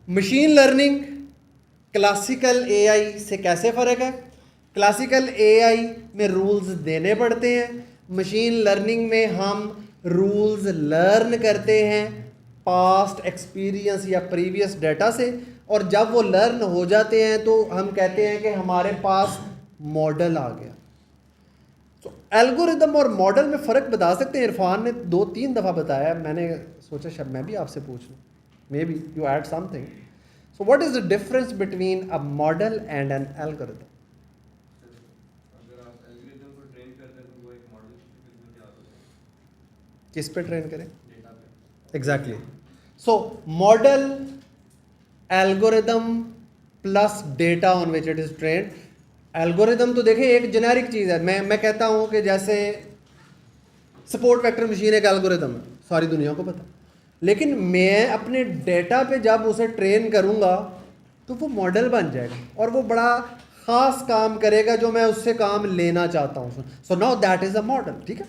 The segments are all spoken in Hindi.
मशीन लर्निंग क्लासिकल एआई से कैसे फ़र्क है? क्लासिकल एआई में रूल्स देने पड़ते हैं, मशीन लर्निंग में हम रूल्स लर्न करते हैं पास्ट एक्सपीरियंस या प्रीवियस डाटा से, और जब वो लर्न हो जाते हैं तो हम कहते हैं कि हमारे पास मॉडल आ गया। तो एल्गोरिदम और मॉडल में फ़र्क बता सकते हैं? इरफान ने 2-3 दफ़ा बताया, मैंने सोचा शायद मैं भी आपसे पूछ लूँ, may be you add something. So what is the difference between a model and N algorithm? किस पे ट्रेन करें? Exactly. So model algorithm plus data on which it is trend. Algorithm तो देखें एक जेनेरिक चीज़ है, मैं कहता हूँ कि जैसे सपोर्ट वेक्टर मशीन एक एल्गोरिदम है, सारी दुनिया को पता, लेकिन मैं अपने डेटा पे जब उसे ट्रेन करूँगा तो वो मॉडल बन जाएगा और वो बड़ा ख़ास काम करेगा जो मैं उससे काम लेना चाहता हूँ। So now that is a model, ठीक है।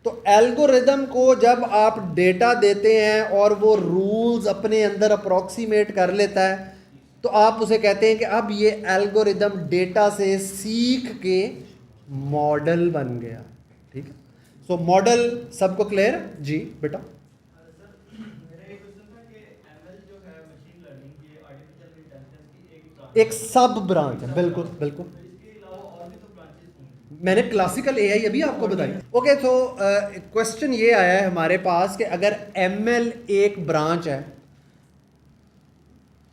तो एल्गोरिदम को जब आप डेटा देते हैं और वो रूल्स अपने अंदर अप्रॉक्सीमेट कर लेता है तो आप उसे कहते हैं कि अब ये एल्गोरिदम डेटा से सीख के मॉडल बन गया, ठीक है। सो मॉडल सबको क्लियर है जी बेटा? एक सब ब्रांच है, बिल्कुल बिल्कुल। मैंने क्लासिकल एआई अभी आपको बताई। ओके, तो क्वेश्चन ये आया है हमारे पास कि अगर एमएल एक ब्रांच है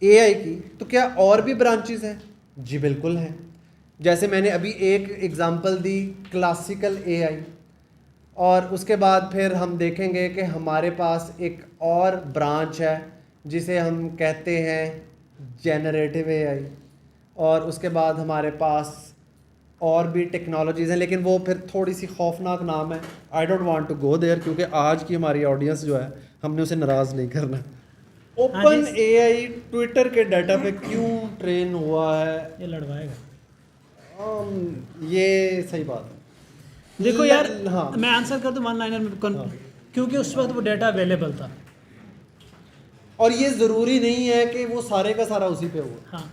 एआई की, तो क्या और भी ब्रांचेस हैं? जी बिल्कुल हैं। जैसे मैंने अभी एक एग्जांपल दी क्लासिकल एआई, और उसके बाद फिर हम देखेंगे कि हमारे पास एक और ब्रांच है जिसे हम कहते हैं जेनरेटिव एआई, और उसके बाद हमारे पास और भी टेक्नोलॉजीज़ हैं, लेकिन वो फिर थोड़ी सी खौफनाक नाम है। I don't want to go there, क्योंकि आज की हमारी ऑडियंस जो है हमने उसे नाराज़ नहीं करना। ओपन एआई ट्विटर के डाटा पे क्यों ट्रेन हुआ है? ये लड़वाएगा। ये सही बात है। देखो यार, हाँ, मैं आंसर कर दूं वन लाइनर में, क्योंकि उस वक्त वो डाटा अवेलेबल था। और ये ज़रूरी नहीं है कि वो सारे का सारा उसी पे हुआ। हाँ,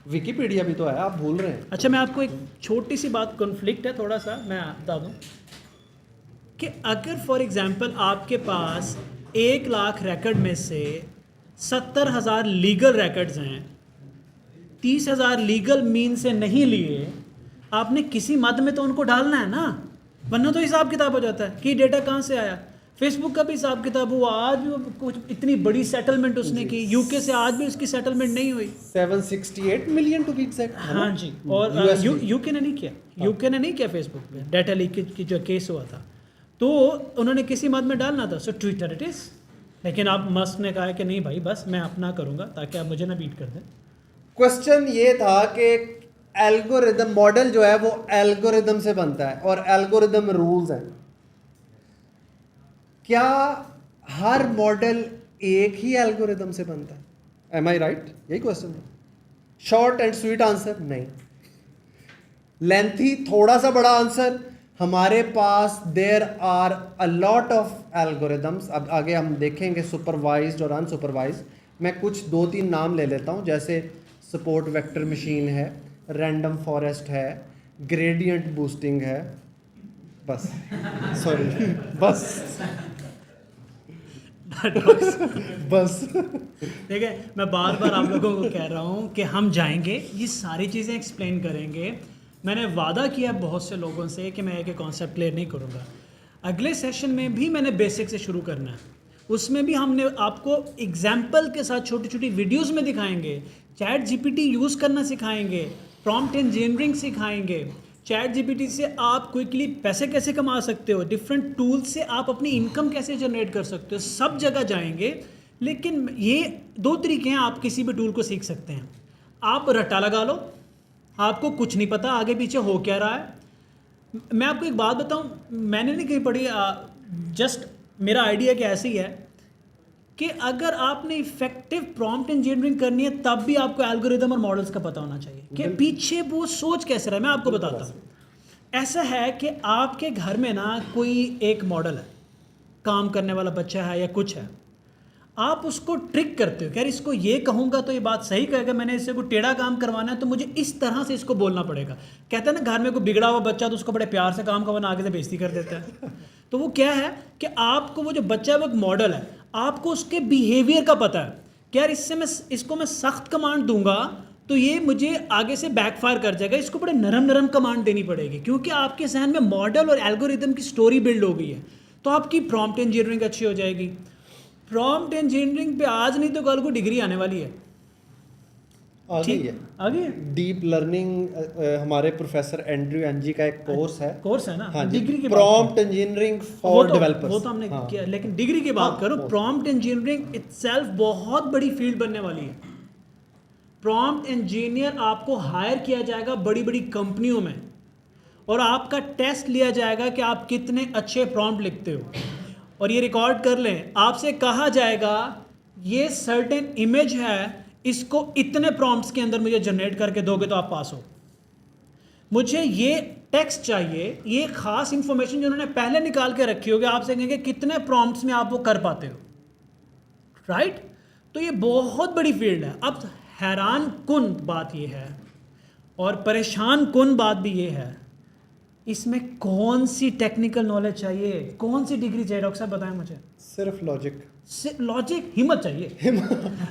विकिपीडिया भी तो है, आप भूल रहे हैं। अच्छा मैं आपको एक छोटी सी बात, कॉन्फ्लिक्ट है थोड़ा सा, मैं बता दूं कि अगर फॉर एग्जांपल आपके पास 1 लाख रिकॉर्ड में से 70,000 लीगल रिकॉर्ड्स हैं, 30,000 लीगल मीन से नहीं लिए, आपने किसी मद में तो उनको डालना है ना, वरना तो हिसाब किताब हो जाता है कि डेटा कहाँ से आया। फेसबुक का भी हिसाब किताब हुआ, आज भी कुछ इतनी बड़ी सेटलमेंट उसने की यूके से, आज भी उसकी सेटलमेंट नहीं हुई। 768 मिलियन टू बी एग्जैक्ट। हाँ जी, और यूके ने नहीं किया, यूके ने नहीं किया फेसबुक पे डाटा लीकेज की जो केस हुआ था, तो उन्होंने किसी मद में डालना था। So Twitter it is. लेकिन आप मस्क ने कहा कि नहीं भाई, बस मैं अपना करूँगा ताकि आप मुझे ना बीट कर दें। क्वेश्चन ये था कि एल्गोरिदम मॉडल जो है वो एल्गोरिदम से बनता है और एल्गोरिदम रूल्स हैं। क्या हर मॉडल एक ही एल्गोरिदम से बनता है? Am I right? यही क्वेश्चन है। शॉर्ट एंड स्वीट आंसर नहीं, लेंथी थोड़ा सा बड़ा आंसर। हमारे पास there are a lot of algorithms. अब आगे हम देखेंगे सुपरवाइज्ड और अनसुपरवाइज्ड। मैं कुछ 2-3 नाम ले लेता हूँ, जैसे सपोर्ट वेक्टर मशीन है, रैंडम फॉरेस्ट है, ग्रेडियंट बूस्टिंग है, बस सॉरी बस बस। ठीक है, मैं बार बार आप लोगों को कह रहा हूँ कि हम जाएंगे, ये सारी चीज़ें एक्सप्लेन करेंगे। मैंने वादा किया बहुत से लोगों से कि मैं एक कॉन्सेप्ट क्लियर नहीं करूँगा। अगले सेशन में भी मैंने बेसिक से शुरू करना है, उसमें भी हमने आपको एग्जाम्पल के साथ छोटी छोटी वीडियोस में दिखाएंगे, चैट जीपीटी यूज़ करना सिखाएंगे, प्रॉम्प्ट इंजीनियरिंग सिखाएंगे, चैट जीपीटी से आप क्विकली पैसे कैसे कमा सकते हो, डिफरेंट टूल्स से आप अपनी इनकम कैसे जनरेट कर सकते हो, सब जगह जाएंगे। लेकिन ये 2 तरीके हैं आप किसी भी टूल को सीख सकते हैं। आप रट्टा लगा लो, आपको कुछ नहीं पता आगे पीछे हो क्या रहा है। मैं आपको एक बात बताऊं, मैंने नहीं कहीं पढ़ी, जस्ट मेरा आइडिया कि ऐसे ही है कि अगर आपने इफेक्टिव प्रॉम्प्ट इंजीनियरिंग करनी है तब भी आपको एल्गोरिदम और मॉडल्स का पता होना चाहिए कि पीछे वो सोच कैसे रहा है। मैं आपको बताता हूँ, ऐसा है कि आपके घर में ना कोई एक मॉडल है, काम करने वाला बच्चा है या कुछ है, आप उसको ट्रिक करते हो कि यार इसको ये कहूँगा तो ये बात सही कहेगा, मैंने इससे कोई टेढ़ा काम करवाना है तो मुझे इस तरह से इसको बोलना पड़ेगा। कहते हैं ना घर में कोई बिगड़ा हुआ बच्चा तो उसको बड़े प्यार से काम करवाना, आगे से बेइज्जती कर देता है। तो वो क्या है कि आपको वो जो बच्चा है वो एक मॉडल है, आपको उसके बिहेवियर का पता है कि यार इसको मैं सख्त कमांड दूंगा तो ये मुझे आगे से बैकफायर कर जाएगा, इसको बड़े नरम नरम कमांड देनी पड़ेगी, क्योंकि आपके जहन में मॉडल और एल्गोरिदम की स्टोरी बिल्ड हो गई है। तो आपकी प्रॉम्प्ट इंजीनियरिंग अच्छी हो जाएगी। प्रॉम्प्ट इंजीनियरिंग पे आज नहीं तो कल को डिग्री आने वाली है। आ गई है, आ गई है, डीप लर्निंग। हमारे प्रोफेसर एंड्रयू एनजी का एक कोर्स है ना। हाँ डिग्री की प्रॉम्प्ट इंजीनियरिंग फॉर डेवलपर्स, वो तो हमने किया, लेकिन डिग्री की बात करो, प्रॉम्प्ट इंजीनियरिंग इटसेल्फ बहुत बड़ी फील्ड बनने वाली है। प्रॉम्प्ट इंजीनियर आपको हायर किया जाएगा बड़ी बड़ी कंपनियों में, और आपका टेस्ट लिया जाएगा कि आप कितने अच्छे प्रॉम्प्ट लिखते हो, और ये रिकॉर्ड कर लें, आपसे कहा जाएगा ये सर्टेन इमेज है, इसको इतने प्रॉम्प्ट्स के अंदर मुझे जनरेट करके दोगे तो आप पास हो। मुझे ये टेक्स्ट चाहिए, ये खास इंफॉर्मेशन जो उन्होंने पहले निकाल के रखी होगी, आपसे कहेंगे कितने प्रॉम्प्ट्स में आप वो कर पाते हो, राइट। तो ये बहुत बड़ी फील्ड है। अब हैरान कुन बात ये है और परेशान कुन बात भी ये है, इसमें कौन सी टेक्निकल नॉलेज चाहिए, कौन सी डिग्री चाहिए? डॉक्टर साहब बताएं मुझे। सिर्फ लॉजिक, हिम्मत चाहिए।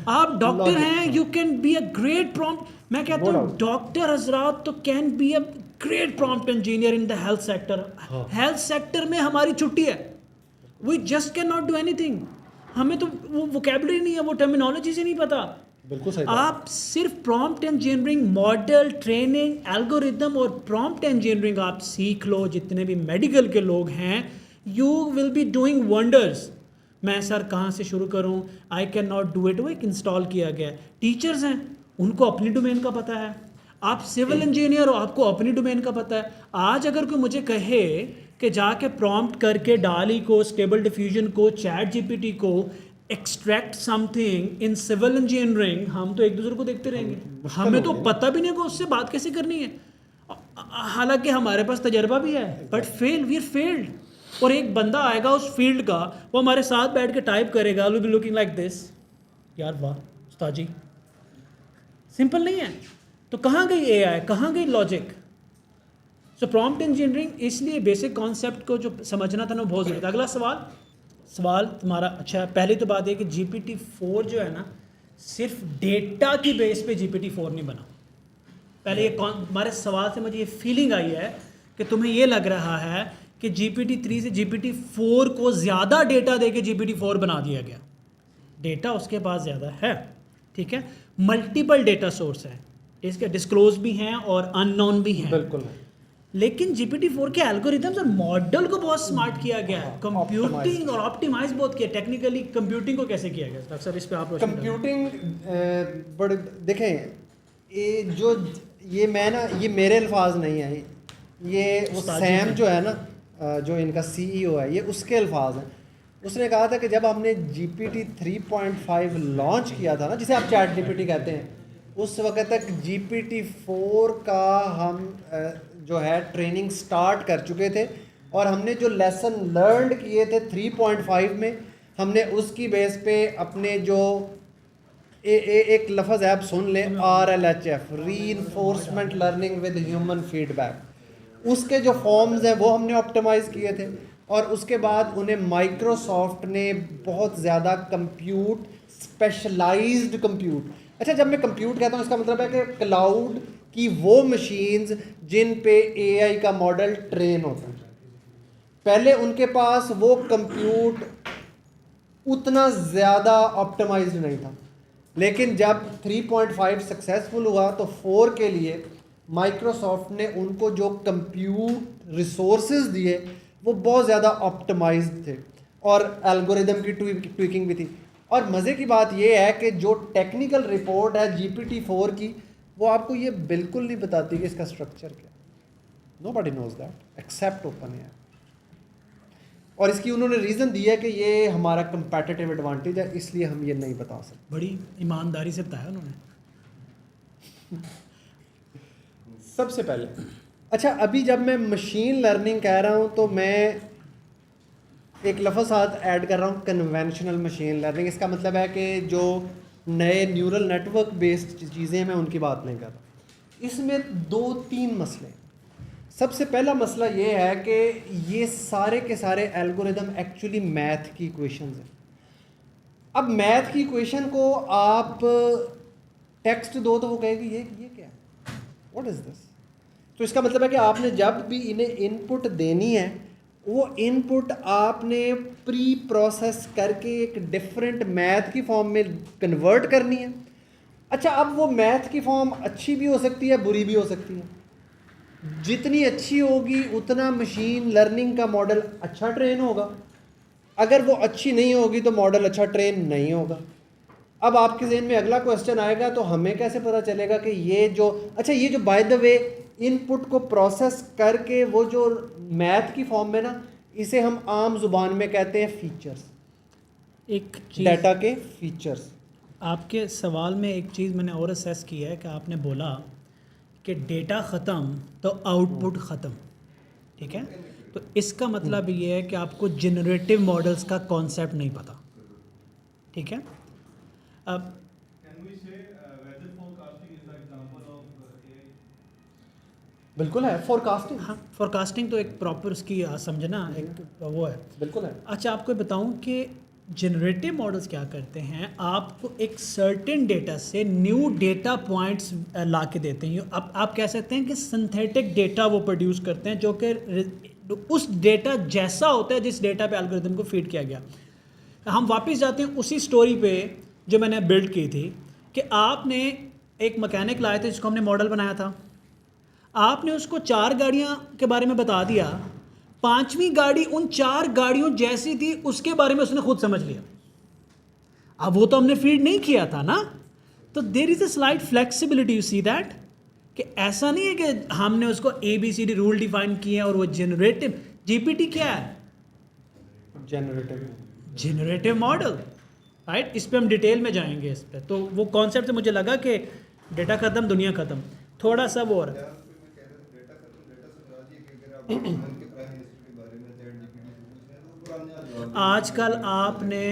आप डॉक्टर हैं, you can be a great prompt, मैं कहता हूँ डॉक्टर हजरात तो can be a great prompt engineer in the health sector. Health sector में हमारी छुट्टी है, we just can not do anything. हमें तो वो वोकैबुलरी नहीं है, वो टर्मिनोलॉजी से नहीं पता। बिल्कुल सही। आप सिर्फ prompt engineering, model training, algorithm और प्रॉम्प्ट इंजीनियरिंग आप सीख लो, जितने भी मेडिकल के लोग हैं, you will be doing wonders. मैं सर कहाँ से शुरू करूँ, I can not do it, वो एक इंस्टॉल किया गया है। टीचर्स हैं, उनको अपनी डोमेन का पता है। आप सिविल इंजीनियर हो, आपको अपनी डोमेन का पता है। आज अगर कोई मुझे कहे कि जाके प्रॉम्प्ट करके डाली को, स्टेबल डिफ्यूजन को, चैट जीपीटी को extract something in civil engineering, हम तो एक दूसरे को देखते रहेंगे, हमें तो पता भी नहीं होगा उससे बात कैसे करनी है। हालांकि हमारे पास तजर्बा भी है, बट वी आर फेल्ड। और एक बंदा आएगा उस फील्ड का, वो हमारे साथ बैठ के टाइप करेगा, will be looking like this, यार वाह उस्ताद जी, सिंपल नहीं है। तो कहाँ गई एआई, कहाँ गई लॉजिक? सो प्रॉम्प्ट इंजीनियरिंग इसलिए बेसिक कॉन्सेप्ट को जो समझना था ना बहुत ज़रूरी था। अगला सवाल तुम्हारा अच्छा है। पहली तो बात है कि GPT-4 जो है ना, सिर्फ डेटा की बेस पे GPT-4 नहीं बना। पहले ये हमारे सवाल से मुझे ये फीलिंग आई है कि तुम्हें ये लग रहा है कि GPT-3 से GPT-4 को ज़्यादा डेटा दे के GPT-4 बना दिया गया। डेटा उसके पास ज़्यादा है, ठीक है, मल्टीपल डेटा सोर्स है, इसके डिस्क्लोज भी हैं और अननोन भी हैं, बिल्कुल। लेकिन GPT-4 के एल्गोरिथम्स और मॉडल को बहुत स्मार्ट किया गया है, कंप्यूटिंग और ऑप्टिमाइज बहुत किया। टेक्निकली कंप्यूटिंग को कैसे किया गया डॉक्टर साहब, इस पे आप कंप्यूटिंग बड़े देखें, ये मैं ना, ये मेरे अल्फाज नहीं है, ये वो सैम जो है ना, जो इनका CEO है, ये उसके अल्फाज हैं। उसने कहा था कि जब हमने GPT 3.5 लॉन्च किया था ना, जिसे आप चैट GPT कहते हैं, उस वक्त तक GPT-4 का हम जो है ट्रेनिंग स्टार्ट कर चुके थे, और हमने जो लेसन लर्न किए थे 3.5 में, हमने उसकी बेस पे अपने जो एक लफ्ज़ है आप सुन लें, RLHF, reinforcement learning with human feedback, उसके जो फॉर्म्स हैं वो हमने ऑप्टिमाइज़ किए थे। और उसके बाद उन्हें माइक्रोसॉफ्ट ने बहुत ज़्यादा कंप्यूट, स्पेशलाइज्ड कंप्यूट, अच्छा जब मैं कंप्यूट कहता हूँ इसका मतलब है कि क्लाउड की वो मशीन्स जिन पे AI का मॉडल ट्रेन होता है। पहले उनके पास वो कंप्यूट उतना ज़्यादा ऑप्टिमाइज्ड नहीं था, लेकिन जब 3.5 सक्सेसफुल हुआ तो 4 के लिए माइक्रोसॉफ्ट ने उनको जो कंप्यूट रिसोर्सेज दिए वो बहुत ज़्यादा ऑप्टिमाइज्ड थे, और एल्गोरिदम की ट्वीकिंग भी थी। और मज़े की बात ये है कि जो टेक्निकल रिपोर्ट है GPT-4 की, वो आपको ये बिल्कुल नहीं बताती कि इसका स्ट्रक्चर क्या है। Nobody knows that except OpenAI। और इसकी उन्होंने रीज़न दिया है कि ये हमारा कंपेटिटिव एडवांटेज है, इसलिए हम ये नहीं बता सकते। बड़ी ईमानदारी से बताया उन्होंने। सबसे पहले अच्छा, अभी जब मैं मशीन लर्निंग कह रहा हूँ तो मैं एक लफ्ज़ साथ ऐड कर रहा हूँ, कन्वेंशनल मशीन लर्निंग। इसका मतलब है कि जो नए न्यूरल नेटवर्क बेस्ड चीज़ें हैं, मैं उनकी बात नहीं कर रहा। इसमें 2-3 मसले हैं। सबसे पहला मसला ये है कि ये सारे के सारे एल्गोरिदम एक्चुअली मैथ की इक्वेशंस हैं। अब मैथ की इक्वेशन को आप टेक्स्ट दो तो वो कहेगी ये क्या है, व्हाट इज़ दिस। तो इसका मतलब है कि आपने जब भी इन्हें इनपुट देनी है, वो इनपुट आपने प्री प्रोसेस करके एक डिफरेंट मैथ की फॉर्म में कन्वर्ट करनी है। अच्छा, अब वो मैथ की फॉर्म अच्छी भी हो सकती है, बुरी भी हो सकती है। जितनी अच्छी होगी उतना मशीन लर्निंग का मॉडल अच्छा ट्रेन होगा, अगर वो अच्छी नहीं होगी तो मॉडल अच्छा ट्रेन नहीं होगा। अब आपके जहन में अगला क्वेश्चन आएगा, तो हमें कैसे पता चलेगा कि ये जो बाय द वे इनपुट को प्रोसेस करके वो जो मैथ की फॉर्म में ना, इसे हम आम जुबान में कहते हैं फीचर्स, एक चीज़ डाटा के फीचर्स। आपके सवाल में एक चीज़ मैंने और असेस की है कि आपने बोला कि डेटा ख़त्म तो आउटपुट ख़त्म, ठीक है। तो इसका मतलब ये है कि आपको जनरेटिव मॉडल्स का कॉन्सेप्ट नहीं पता, ठीक है। अब Can we say weather forecasting is the example of AI? बिल्कुल है, फोरकास्टिंग। हाँ, फोरकास्टिंग तो एक प्रॉपर उसकी समझना एक वो है। बिल्कुल है। अच्छा, आपको बताऊं कि जनरेटिव मॉडल्स क्या करते हैं, आपको एक सर्टेन डेटा से न्यू डेटा पॉइंट्स ला के देते हैं। आप कह सकते हैं कि सिंथेटिक डेटा वो प्रोड्यूस करते हैं, जो कि उस डेटा जैसा होता है जिस डेटा पे एल्गोरिथम को फीड किया गया। हम वापस जाते हैं उसी स्टोरी पे जो मैंने बिल्ड की थी, कि आपने एक मैकेनिक लाए थे जिसको हमने मॉडल बनाया था, आपने उसको 4 गाड़ियाँ के बारे में बता दिया, 5वीं गाड़ी उन 4 गाड़ियों जैसी थी उसके बारे में उसने खुद समझ लिया। अब वो तो हमने फीड नहीं किया था ना। तो there is a slight flexibility, you see that, कि ऐसा नहीं है कि हमने उसको ABCD रूल डिफाइन किए हैं और वो जनरेटिव। GPT क्या है? Generative model, right. इस पे हम डिटेल में जाएंगे इस पे। तो वो कॉन्सेप्ट से मुझे लगा कि डेटा खत्म दुनिया खत्म, थोड़ा सा वो और आजकल आपने